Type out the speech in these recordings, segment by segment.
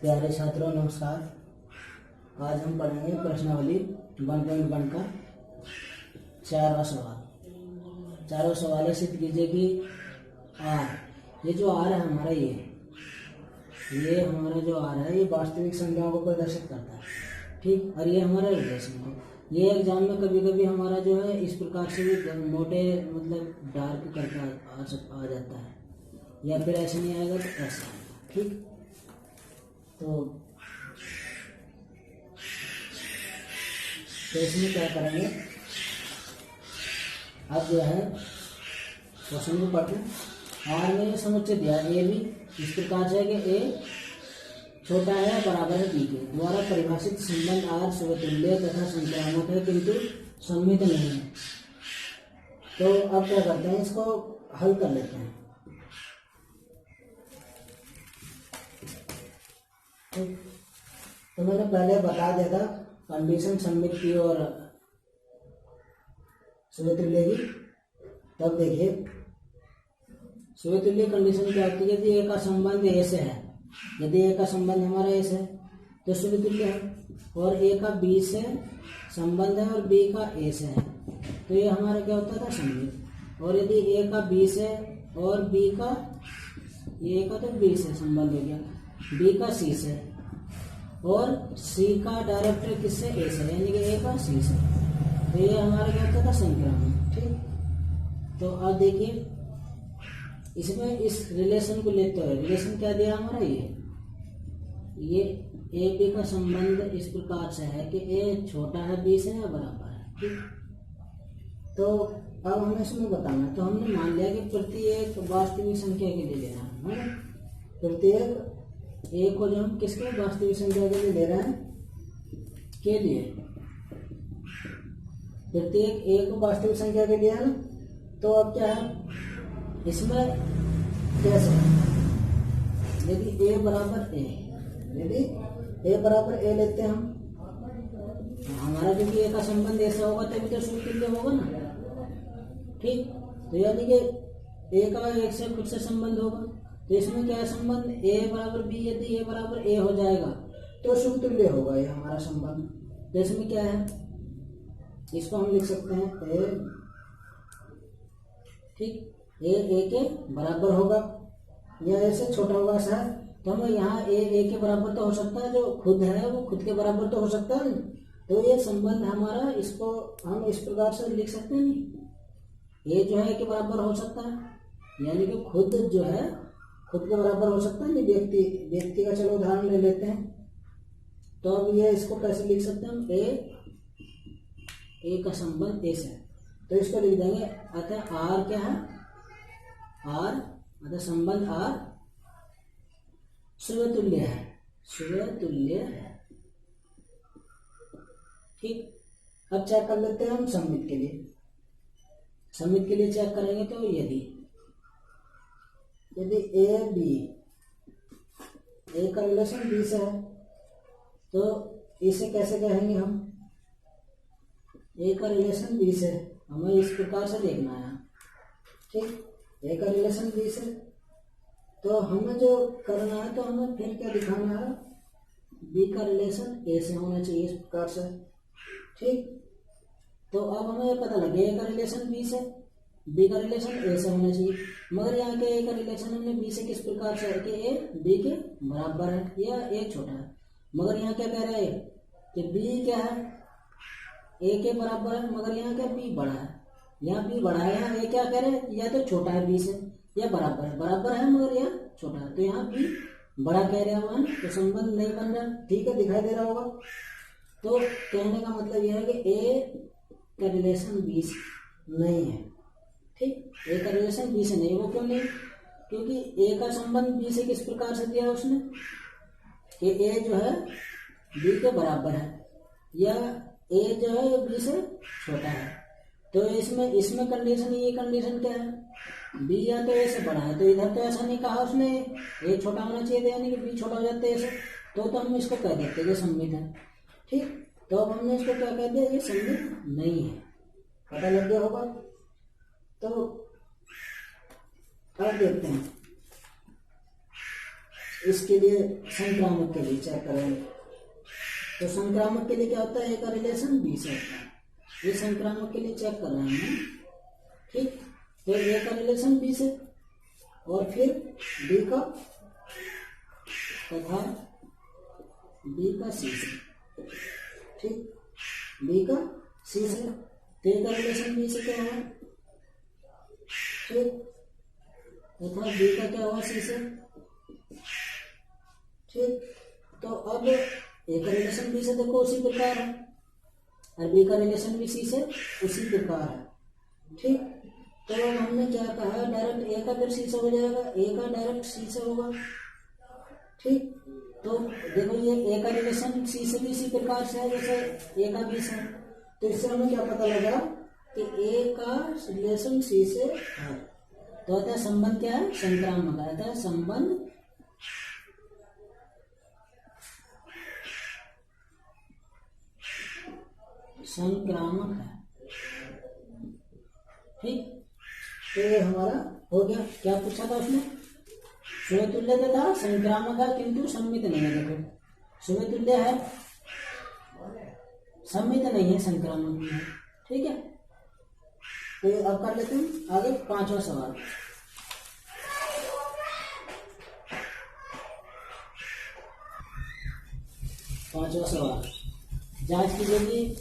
प्यारे छात्रों नमस्कार। आज हम पढ़ेंगे प्रश्नावली 1.1 का 4वां सवाल। चारों सवाल सिद्ध कीजिए कि आर, ये जो आर है हमारा, ये हमारा जो आर है ये वास्तविक संख्याओं को प्रदर्शित करता है, ठीक। और ये हमारा रिलेशन है। ये एग्जाम में कभी कभी हमारा जो है इस प्रकार से भी मोटे मतलब डार्क करके आ जाता है, या फिर ऐसे नहीं आएगा तो ऐसा आएगा, ठीक। तो इसमें क्या करेंगे, अब जो है क्वेश्चन को पढ़ते हैं। आर में समुच्चय दिया ए भी इस प्रकार से है कि ए छोटा है बराबर है बी के द्वारा परिभाषित संबंध आर स्वतुल्य तथा संक्रामक है किंतु सम्मित नहीं है। तो अब क्या करते हैं, इसको हल कर लेते हैं। तो मैंने पहले बता दिया था कंडीशन सम्मित की और स्वतुल्य की। तब देखिए स्वतुल्य कंडीशन क्या होती है, यदि ए का संबंध ए से है, यदि ए का संबंध हमारा ए से तो स्वतुल्य है, और ए का बी से संबंध है और बी का ए से है तो ये हमारा क्या होता था, सम्मित। और यदि ए का बी से और बी का, ए का तो बी से संबंध हो गया, बी का सी से और सी का डायरेक्ट किससे, ए से, यानी कि ए का सी से, तो ये हमारा क्या होता था, संक्रामक, ठीक। तो अब देखिए इसमें इस रिलेशन को लेते हुए, रिलेशन क्या दिया हमारा, ये ए बी का संबंध इस प्रकार से है कि ए छोटा है बी से या बराबर है, ठीक। तो अब हमें इसमें बताना, तो हमने मान लिया कि प्रत्येक वास्तविक संख्या के लिए लेना है, प्रत्येक ए को जो हम किसके वास्तविक संख्या के लिए ले रहे हैं, के लिए, प्रत्येक ए को वास्तविक संख्या के लिए है ना। तो अब क्या है इसमें, कैसे, यदि ए बराबर ए, यदि ए बराबर ए लेते हैं हम, हमारा जो कि ए का संबंध ऐसा होगा तभी तो स्वतुल्य होगा ना, ठीक। तो यानी कि ए का एक से खुद से संबंध होगा, तो इसमें क्या है संबंध, ए बराबर बी, यदि ए बराबर ए हो जाएगा तो समतुल्य होगा ये हमारा संबंध। तो इसमें क्या है, इसको हम लिख सकते हैं ए, ठीक, ए के बराबर होगा या ए से छोटा होगा, ऐसा है। तो हम यहाँ ए के बराबर तो हो सकता है, जो खुद है वो खुद के बराबर तो हो सकता है। तो ये संबंध हमारा, इसको हम इस प्रकार से लिख सकते हैं, नहीं, ए जो है ए के बराबर हो सकता है, यानी कि खुद जो है खुद के बराबर हो सकता है, नहीं, व्यक्ति का चलो उदाहरण ले लेते हैं। तो अब ये इसको कैसे लिख सकते हैं हम, ए का संबंध ए से, तो इसको लिख देंगे, अतः आर क्या है, आर अतः संबंध आर स्वतुल्य है, स्वतुल्य है, ठीक। अब चेक कर लेते हैं हम सम्मित के लिए, सम्मित के लिए चेक करेंगे तो यदि ए बी, ए का रिलेशन बी से है तो इसे कैसे कहेंगे हम, ए का रिलेशन बी से हमें इस प्रकार से देखना है, ठीक। ए का रिलेशन बी से, तो हमें जो करना है, तो हमें फिर क्या दिखाना है, बी का रिलेशन ए से होना चाहिए इस प्रकार से, ठीक। तो अब हमें पता लगे ए का रिलेशन बी से, बी का रिलेशन ए से होना चाहिए, मगर यहाँ के ए का रिलेशन हमने बी से किस प्रकार से है कि ए बी के बराबर है या ए छोटा है, मगर यहाँ क्या कह रहा है कि बी क्या है, ए के बराबर है, मगर यहाँ क्या बी बड़ा है, यहाँ बी बड़ा है, यहाँ ए क्या कह रहे हैं, या तो छोटा है बी से या बराबर है, बराबर है मगर यहाँ छोटा है, तो यहाँ बी बड़ा कह रहे हैं, तो संबंध नहीं बन रहा, ठीक है, दिखाई दे रहा होगा। तो कहने का मतलब यह है कि ए का रिलेशन बी से नहीं है, ठीक, ए का रिलेशन बी से नहीं। वो क्यों नहीं, क्योंकि ए का संबंध बी से किस प्रकार से दिया उसने कि ए जो है बी के बराबर है या ए जो है बी से छोटा है। तो इसमें कंडीशन, ये कंडीशन क्या है, बी या तो ए से बड़ा है, तो इधर तो ऐसा नहीं कहा उसने ए छोटा होना चाहिए था, यानी कि बी छोटा हो जाता है ए से, तो हम इसको कह देते हैं ये सम्मित है, ठीक। तो अब हमने इसको क्या कह दिया, ये सम्मित नहीं है, पता लग गया होगा। तो अब देखते हैं इसके लिए संक्रामक के लिए चेक करेंगे। तो संक्रामक के लिए क्या होता है, ए का रिलेशन बी से होता है। ये संक्रामक के लिए चेक कर रहे हैं, ठीक। तो ए का रिलेशन बी से और फिर बी का तथा बी का सी से, ठीक। बी का सी से, तो ए का रिलेशन बी से क्या हुआ, ठीक, तथा बी का क्या हुआ सी से, ठीक। तो अब ए का रिलेशन बी से देखो उसी प्रकार है और बी का रिलेशन भी सी से उसी प्रकार है, ठीक। तो अब हमने क्या कहा, डायरेक्ट ए का फिर सी से हो जाएगा, ए का डायरेक्ट सी से होगा, ठीक। तो देखो ये ए का रिलेशन सी से भी इसी प्रकार से है जैसे ए का बी से। तो इससे हमें क्या पता लगा कि ए का रिलेशन सी से है। तो आता है संबंध क्या है, संक्रामक आता है, संबंध संक्रामक है, ठीक। तो ये हमारा हो गया। क्या पूछा था उसने, समतुल्य था, संक्रामक है किंतु सम्मित नहीं है। देखो समतुल्य है, सम्मित नहीं है, संक्रामक नहीं है, ठीक है। तो अब कर लेते हैं आगे पांचवा सवाल। पांचवा सवाल, जांच कीजिए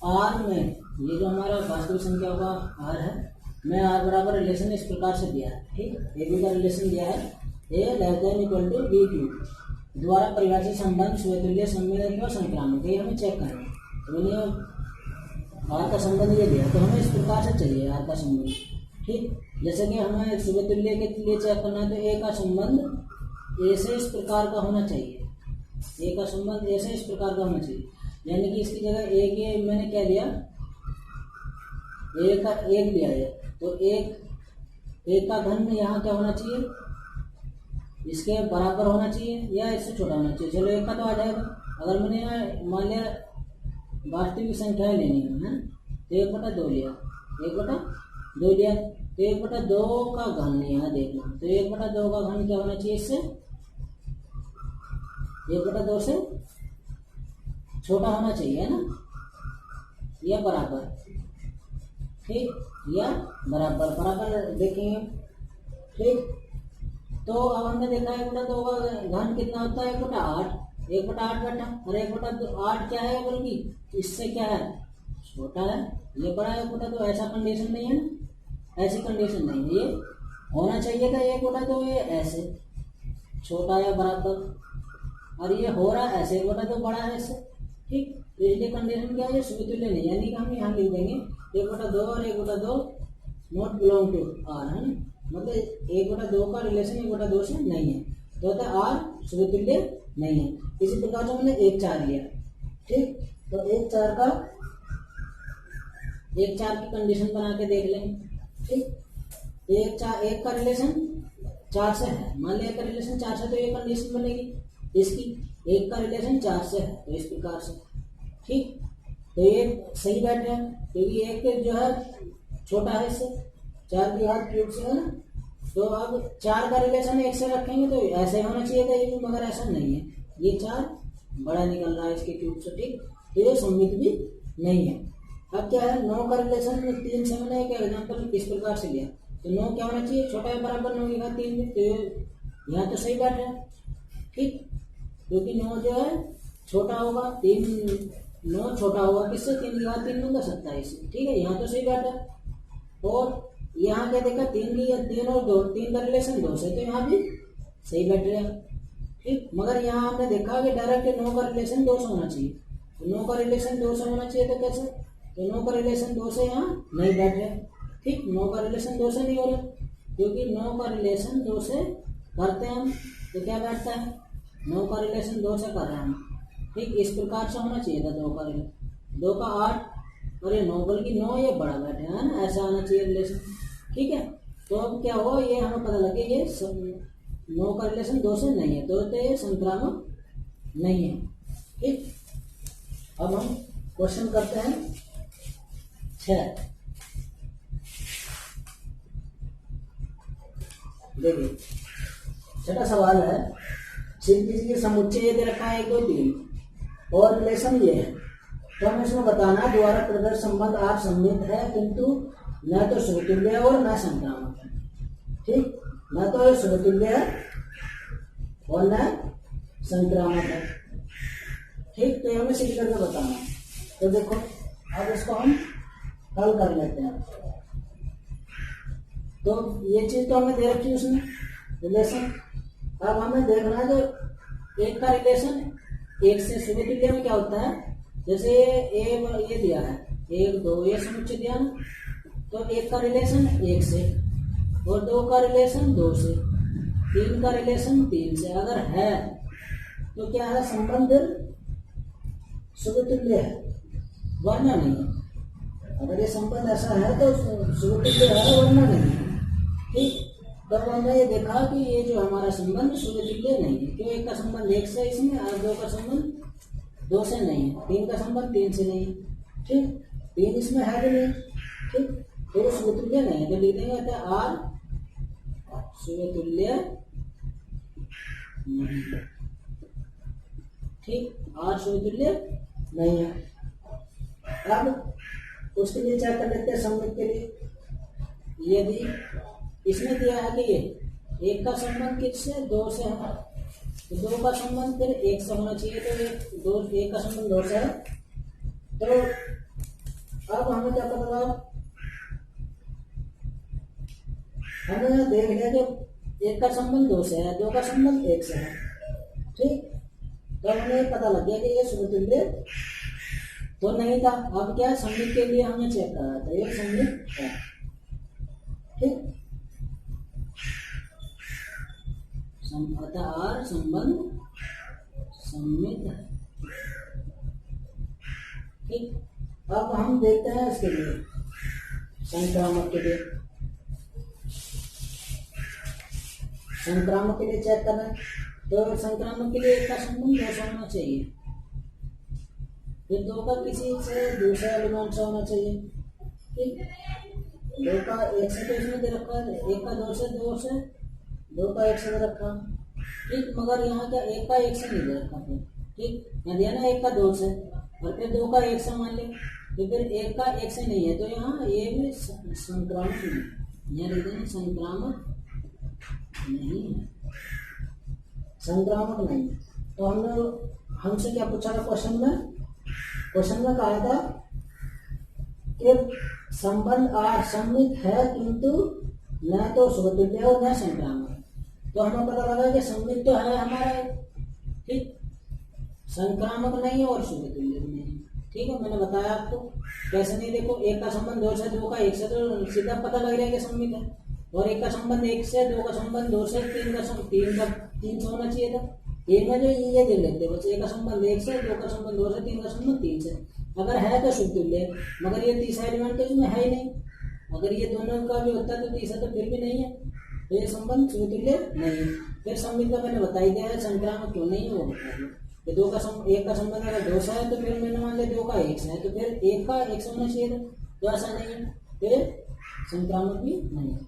आर में ये जो हमारा वास्तविक संख्या का आर है, में आर बराबर रिलेशन इस प्रकार से दिया है, ठीक। ए बी का रिलेशन दिया है, A less than equal to B Q द्वारा परिभाषित संबंध स्वतुल्य सम्मिलित व संक्रामक, ये हमें चेक करना है। तो मैंने आर का संबंध ये दिया, तो हमें इस प्रकार से चाहिए आर का संबंध, ठीक। जैसे कि हमें स्वतुल्य के लिए चेक करना है, तो ए का संबंध ए से इस प्रकार का होना चाहिए, ए का संबंध ए से इस प्रकार का होना चाहिए। यानी कि इसकी जगह एक ये मैंने क्या लिया, एक का एक लिया है, तो एक का घन यहाँ क्या होना चाहिए, इसके बराबर होना चाहिए या इससे छोटा होना चाहिए। चलो एक का तो आ जाएगा। अगर मैंने यहाँ मान लिया वास्तविक संख्याएं लेनी है, तो 1/2 लिया, 1/2 लिया, तो 1/2 का घन यहाँ देखना, तो 1/2 का घन क्या होना चाहिए, इससे 1/2 से छोटा होना चाहिए, है ना, या बराबर, ठीक, या बराबर बराबर देखेंगे, ठीक। तो अब हमने देखा 1/2 का घन कितना होता है, 1/8, 1/8 बैठा, और 1/8 क्या है, बल्कि इससे क्या है, छोटा है, ये बड़ा है 1/2। ऐसा कंडीशन नहीं है ना, ऐसी कंडीशन नहीं है, ये होना चाहिए था 1/2 ये ऐसे छोटा या बराबर, और ये हो रहा है ऐसे 1/2 बड़ा है इससे, ठीक। तो इसलिए कंडीशन क्या है, समतुल्य नहीं, यानी कि हम यहाँ लिख देंगे 1/2 और 1/2 नॉट बिलोंग टू आर, है ना, मतलब 1/2 का रिलेशन 1/2 से नहीं है, तो होता है आर समतुल्य नहीं है। इसी प्रकार से हमने 1/4 लिया, ठीक। तो 1/4 की कंडीशन बना के देख लेंगे, ठीक। 1 का रिलेशन 4 से है, मान लिया का रिलेशन 4 से, तो ये कंडीशन बनेगी इसकी, 1 का रिलेशन 4 से है, तो इस प्रकार से, ठीक। तो ये सही बैठ रहा है, क्योंकि 1 जो है छोटा है इससे, 4 की घात क्यूब से, है ना। तो अब 4 का रिलेशन 1 से रखेंगे तो ऐसे होना चाहिए था ये, मगर ऐसा नहीं है, ये 4 बड़ा निकल रहा है इसके क्यूब से, ठीक। तो ये सम्मित भी नहीं है। अब क्या है, 9 का रिलेशन 3 से, मैंने एक एग्जाम्पल इस प्रकार से लिया, तो 9 क्या होना चाहिए, छोटा है बराबर 9 की घात 3 में, तो यहाँ तो सही बैठ रहा है, ठीक। क्योंकि 9 जो है छोटा होगा, 9 छोटा होगा किससे, 3 की घात 3 में 27, ठीक है, यहाँ तो सही बैठ है। और यहाँ क्या देखा, 3 और 2, 3 का रिलेशन 2 से, तो यहाँ भी सही बैठ रहा है, ठीक। मगर यहाँ हमने देखा कि डायरेक्ट 9 का रिलेशन 2 से होना चाहिए, तो 9 का रिलेशन 2 से होना चाहिए, तो कैसे, तो 9 का रिलेशन 2 से यहाँ नहीं बैठ रहा, ठीक। 9 का रिलेशन 2 से नहीं हो रहा, क्योंकि 9 का रिलेशन 2 से करते हैं हम, तो क्या बैठता है, 9 का रिलेशन 2 से कर रहे हैं हम, ठीक। इस प्रकार से होना चाहिए था 2 का रिलेशन, 2 का 8 और ये 9, बल्कि 9 ये बड़ा बैठे, है ना, ऐसा आना चाहिए रिलेशन, ठीक है। तो अब क्या हुआ, ये हमें पता लगे ये 9 का रिलेशन 2 से नहीं है, तो ये संक्रामक नहीं है, ठीक। अब हम क्वेश्चन करते हैं 6। देखिए 6वां सवाल है, सिर्फ किसी के समुच्चय ये दे रखा है 1 2 3 और रिलेशन ये है, तो हमें इसमें बताना द्वारा प्रदर्शित संबंध आर सममित है किंतु न तो समतुल्य है और न संक्रामक है। ठीक, न तो समतुल्य है और न संक्रामक है। ठीक, तो हमें सिद्ध करके बताना। तो देखो अब इसको हम हल कर लेते हैं। तो ये चीज तो हमें दे रखी है उसमें रिलेशन। अब हमें देखना है जो एक का रिलेशन एक से समतुल्य में क्या होता है, जैसे ये दिया है 1 2 ये समुच्चय दिया ना, तो एक का रिलेशन 1 से और 2 का रिलेशन 2 से, 3 का रिलेशन 3 से अगर है तो क्या है, संबंध समतुल्य है वरना नहीं है। अगर ये संबंध ऐसा है तो समतुल्य है वरना नहीं है। ठीक, तब हमने ये देखा कि ये जो हमारा संबंध समतुल्य नहीं है, क्यों, एक का संबंध 1 से इसमें और 2 का संबंध 2 से नहीं है, 3 का संबंध 3 से नहीं है। ठीक, 3 इसमें है भी नहीं। ठीक, तो समतुल्य नहीं है, तो लिख देंगे आर समतुल्य नहीं है। ठीक, आर समतुल्य नहीं है। अब उसके लिए चेक कर लेते हैं सममित के लिए। यदि इसमें दिया है कि ये एक का संबंध किससे 2 से है, तो 2 का संबंध फिर 1 से होना चाहिए, तो एक का संबंध 2 से है। तो अब हमें क्या पता लगा, हमने देख लिया कि एक का संबंध 2 से है, 2 का संबंध 1 से है। ठीक, तो हमें पता लग गया कि ये समतुल्य तो नहीं था। अब क्या सममित के लिए हमने चेक करा था, ये सममित है। ठीक, आर संबंध सममित है। ठीक, अब हम देखते हैं इसके लिए संक्रामक के लिए। संक्रामक के लिए चेक करना है, तो संक्रामक के लिए एक का संबंध 2 से होना चाहिए, फिर 2 का किसी से दूसरे एलिमेंट से होना चाहिए। ठीक, 2 का 1 से तो इसमें दे रखा है, 1 का 2 से 2 का 1 से दे रखा। ठीक, मगर यहाँ क्या 1 का 1 से नहीं दे रखा फिर। ठीक, यहाँ दिया ना 1 का 2 से और फिर 2 का 1 से मान ले, तो फिर 1 का 1 से नहीं है, तो यहाँ ये भी संक्रामक नहीं, यहाँ लिख देंगे संक्रामक नहीं है, संक्रामक नहीं। तो हमसे क्या पूछा था क्वेश्चन में कहा था कि संबंध आर सममित है किंतु न तो समतुल्य और न संक्रामक। तो हमें पता लगा कि सममित तो है हमारा, ठीक, संक्रामक नहीं है और समतुल्य भी नहीं। ठीक है, मैंने बताया आपको कैसे नहीं। देखो, एक का संबंध 2 से, 2 का 1 से, तो सीधा पता लग रहा है कि सममित है। और एक का संबंध 1 से, 2 का संबंध 2 से, 3 से होना चाहिए था। एक में जो ये दे लेते बस, एक का संबंध 1 से, 2 का संबंध 2 से, 3 का संबंध 3 से। अगर है तो समतुल्य, मगर ये तीसरा एलिमेंट तो इसमें है ही नहीं। अगर ये दोनों का भी होता तो तीसरा तो फिर भी नहीं है, तो ये संबंध समतुल्य नहीं है। फिर सममित का मैंने बता ही दिया है, संक्रामक क्यों नहीं है वो बता दिया। एक का संबंध अगर 2 से है तो फिर मैंने मान लिया 2 का 1 से है, तो फिर 1 का 1 से होना चाहिए था, तो ऐसा नहीं है, फिर संक्रामक भी नहीं है।